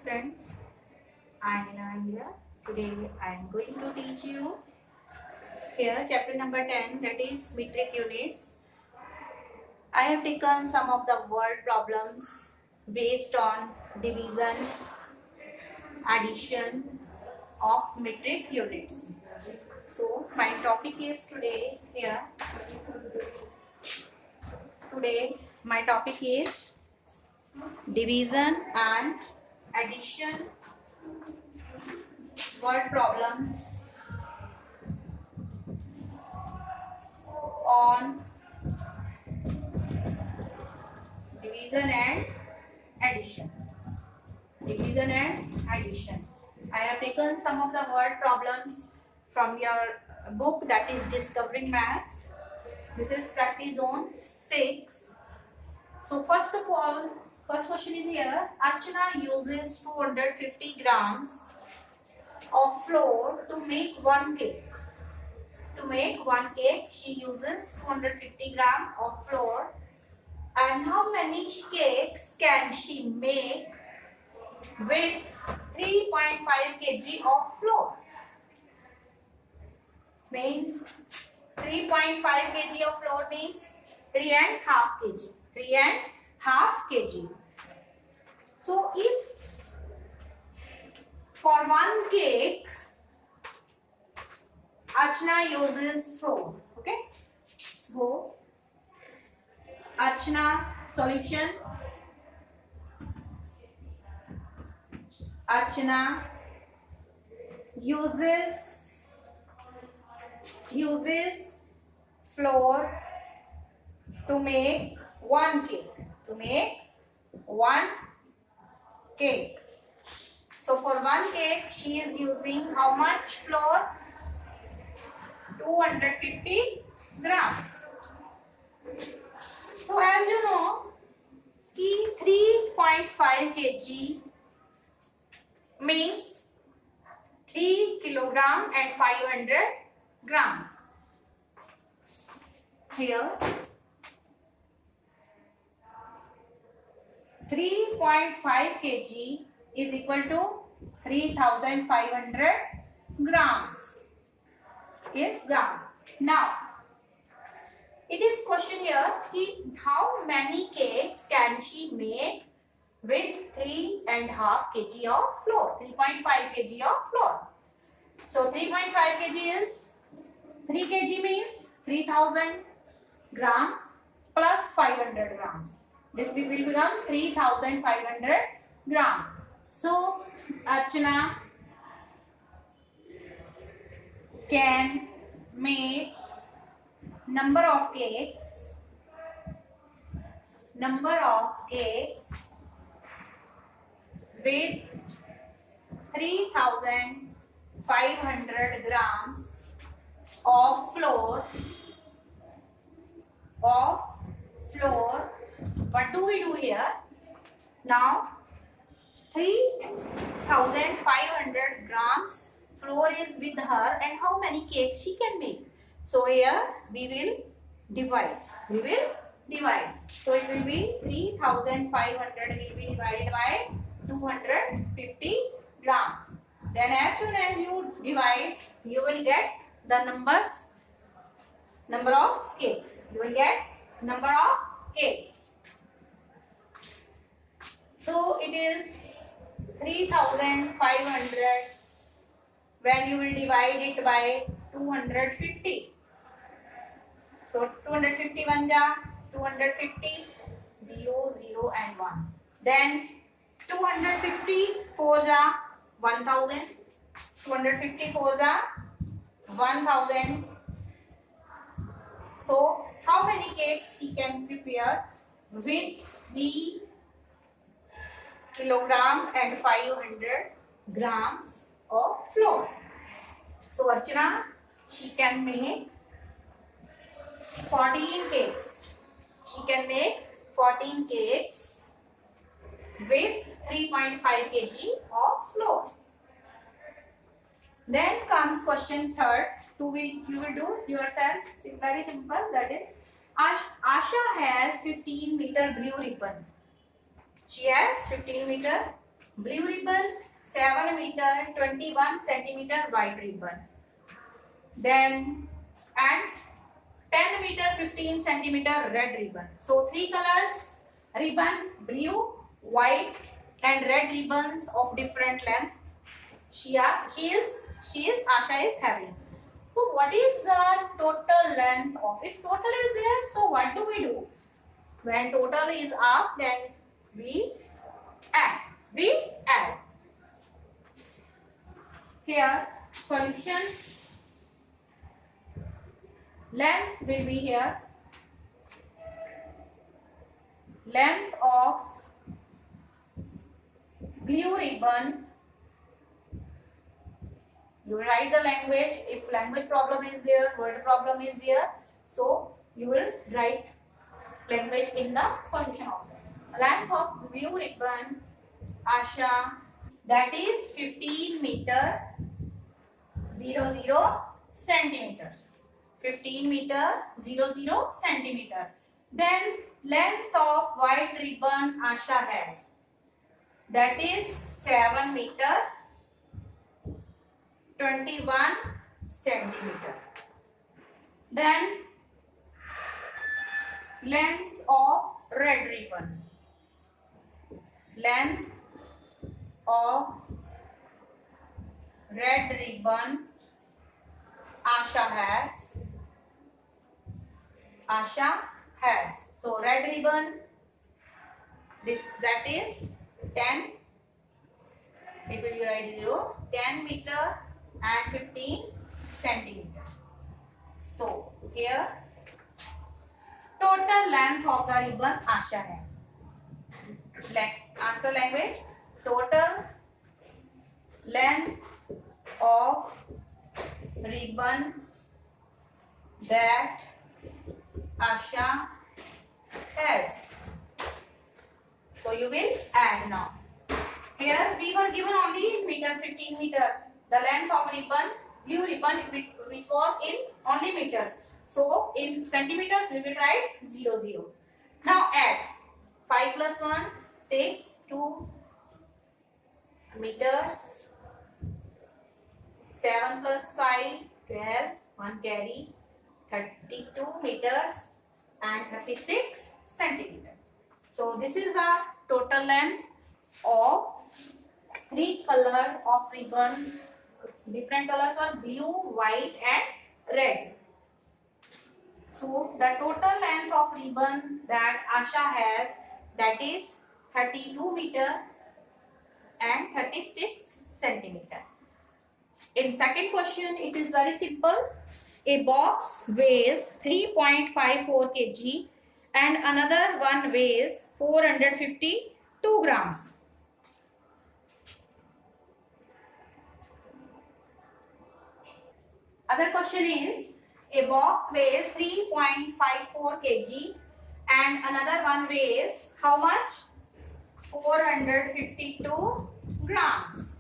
students, I am here. Today I am going to teach you here chapter number 10, that is metric units. I have taken some of the word problems based on division, addition of metric units. So my topic is today here. Today my topic is division and addition word problems on division and addition. Division and addition. I have taken some of the word problems from your book, that is Discovering Maths. This is practice zone 6. So first of all, first question is here. Archana uses 250 grams of flour to make one cake. To make one cake, she uses 250 grams of flour. And how many cakes can she make with 3.5 kg of flour? Means 3.5 kg of flour means 3.5 kg. 3.5 kg. So if for one cake Archana uses flour, okay? So Archana solution. Archana uses flour to make one cake. To make one cake. So for one cake she is using how much flour? 250 grams. So as you know, 3.5 kg means 3 kilogram and 500 grams. Here 3.5 kg is equal to 3500 grams. Is grams. Now it is question here, how many cakes can she make with 3.5 kg of flour? 3.5 kg of flour. So 3.5 kg is 3 kg means 3000 grams plus 500 grams. This will become 3500 grams. So Archana can make number of cakes with 3500 grams of flour. What do we do here? Now 3500 grams flour is with her, and how many cakes she can make? So here we will divide. So it will be 3500 will be divided by 250 grams. Then as soon as you divide, you will get the number of cakes. You will get number of cakes. So it is 3500 when you will divide it by 250. So 250 1 ja 250, 0, 0 and 1. Then 250 4 ja 1000. 250 4 ja 1000. So how many cakes she can prepare with 3 kilogram and 500 grams of flour? So Archana, she can make 14 cakes. She can make 14 cakes with 3.5 kg of flour. Then comes question third. You will do yourself. Very simple. That is, Asha has 15 meter blue ribbon. She has 15 meter blue ribbon, 7 meter 21 centimeter white ribbon. Then and 10 meter 15 centimeter red ribbon. So 3 colors ribbon, blue, white and red ribbons of different length. Asha is having. So what is the total length of? If total is there, so what do we do? When total is asked, then we add. Here solution. Length will be here. Length of blue ribbon. You write the language. If language problem is there, word problem is there, so you will write language in the solution also. Length of blue ribbon, Asha, that is 15 meter 00 centimeters. 15 meter 00 centimeter. Then length of white ribbon Asha has, that is 7 meter 21 centimeter. Then length of red ribbon. Length of red ribbon Asha has. So red ribbon, that is 10. It will be right 0, 10 meter and 15 centimeter. So here total length of the ribbon Asha has. Answer language. Total length of ribbon that Asha has. So you will add now. Here we were given only meters, 15 meter. The length of ribbon, blue ribbon, which was in only meters. So in centimeters we will write 00. Now add 5 plus 1, 6, 2 meters, 7 plus 5, 12, 1 carry, 32 meters and 36 centimeters. So this is the total length of 3 colors of ribbon. Different colors are blue, white and red. So the total length of ribbon that Asha has, that is 32 meter and 36 centimeter. In second question, it is very simple. A box weighs 3.54 kg and another one weighs 452 grams. Other question is, a box weighs 3.54 kg and another one weighs how much? 452 grams.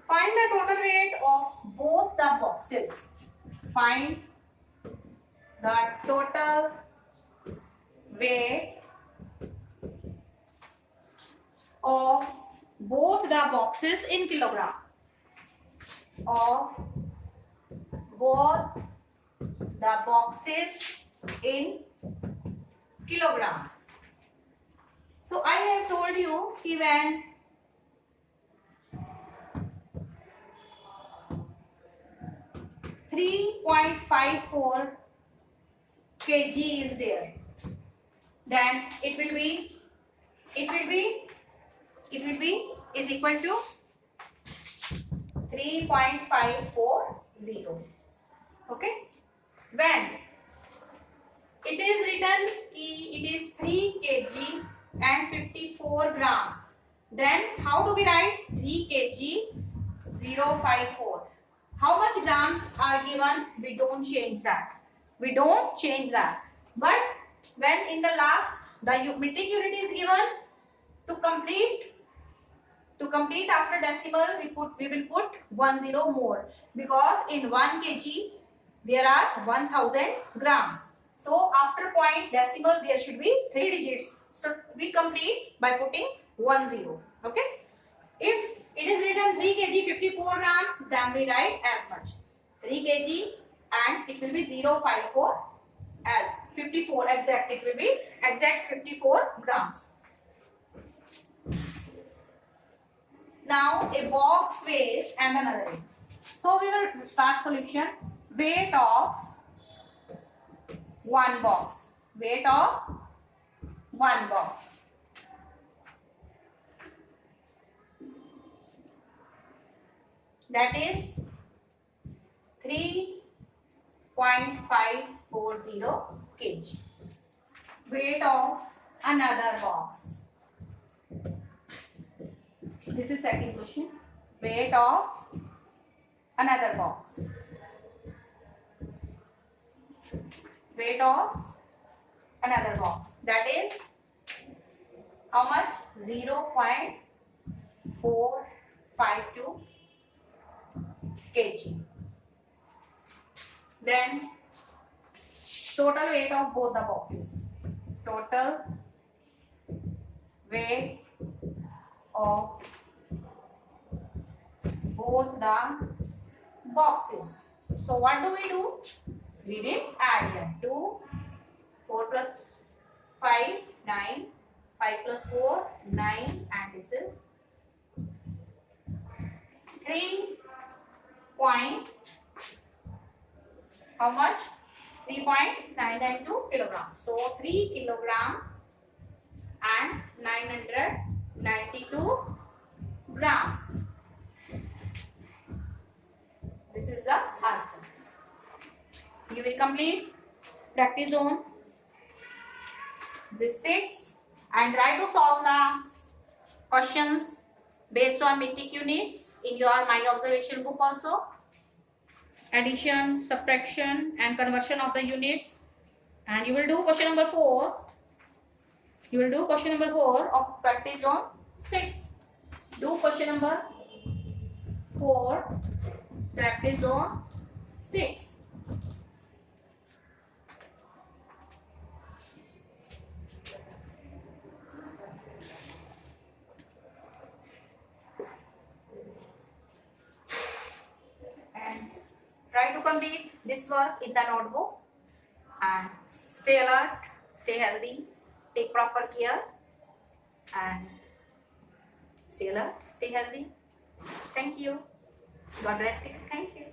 Find the total weight of both the boxes. Find the total weight of both the boxes in kilogram. Of both the boxes in kilogram. So I have told you when 3.54 kg is there, then it will be is equal to 3.540. Okay, when it is written it is 3 kg and 54 grams, then how do we write 3 kg 054? How much grams are given? We don't change that. But when in the last the metric unit is given, to complete after decimal we will put 10 more, because in 1 kg there are 1000 grams. So after point decimal there should be 3 digits. So we complete by putting 10. Okay. If it is written 3 kg 54 grams, then we write as much. 3 kg and it will be 054 L. 54 exact. It will be exact 54 grams. Now a box weighs and another weight. So we will start solution. Weight of one box. Weight of one box. That is 3.540 kg. Weight of another box. This is second question. Weight of another box. Weight of another box. That is how much? 0.452 kg. Then total weight of both the boxes. Total weight of both the boxes. So what do? We will add here. 2, 4 plus 5, 9, 5 plus 4, 9, and this is 3 point, how much? 3.992 kilogram. So 3 kilogram and 992 grams. This is the answer. You will complete practice zone this 6 and try to solve the questions based on metric units in your My Observation book also. Addition, subtraction and conversion of the units. And you will do question number 4. You will do question number 4 of practice zone 6. Do question number 4, practice zone 6. And try to complete this work in the notebook. And stay alert, stay healthy, take proper care, and stay alert, stay healthy. Thank you. God bless you. Thank you.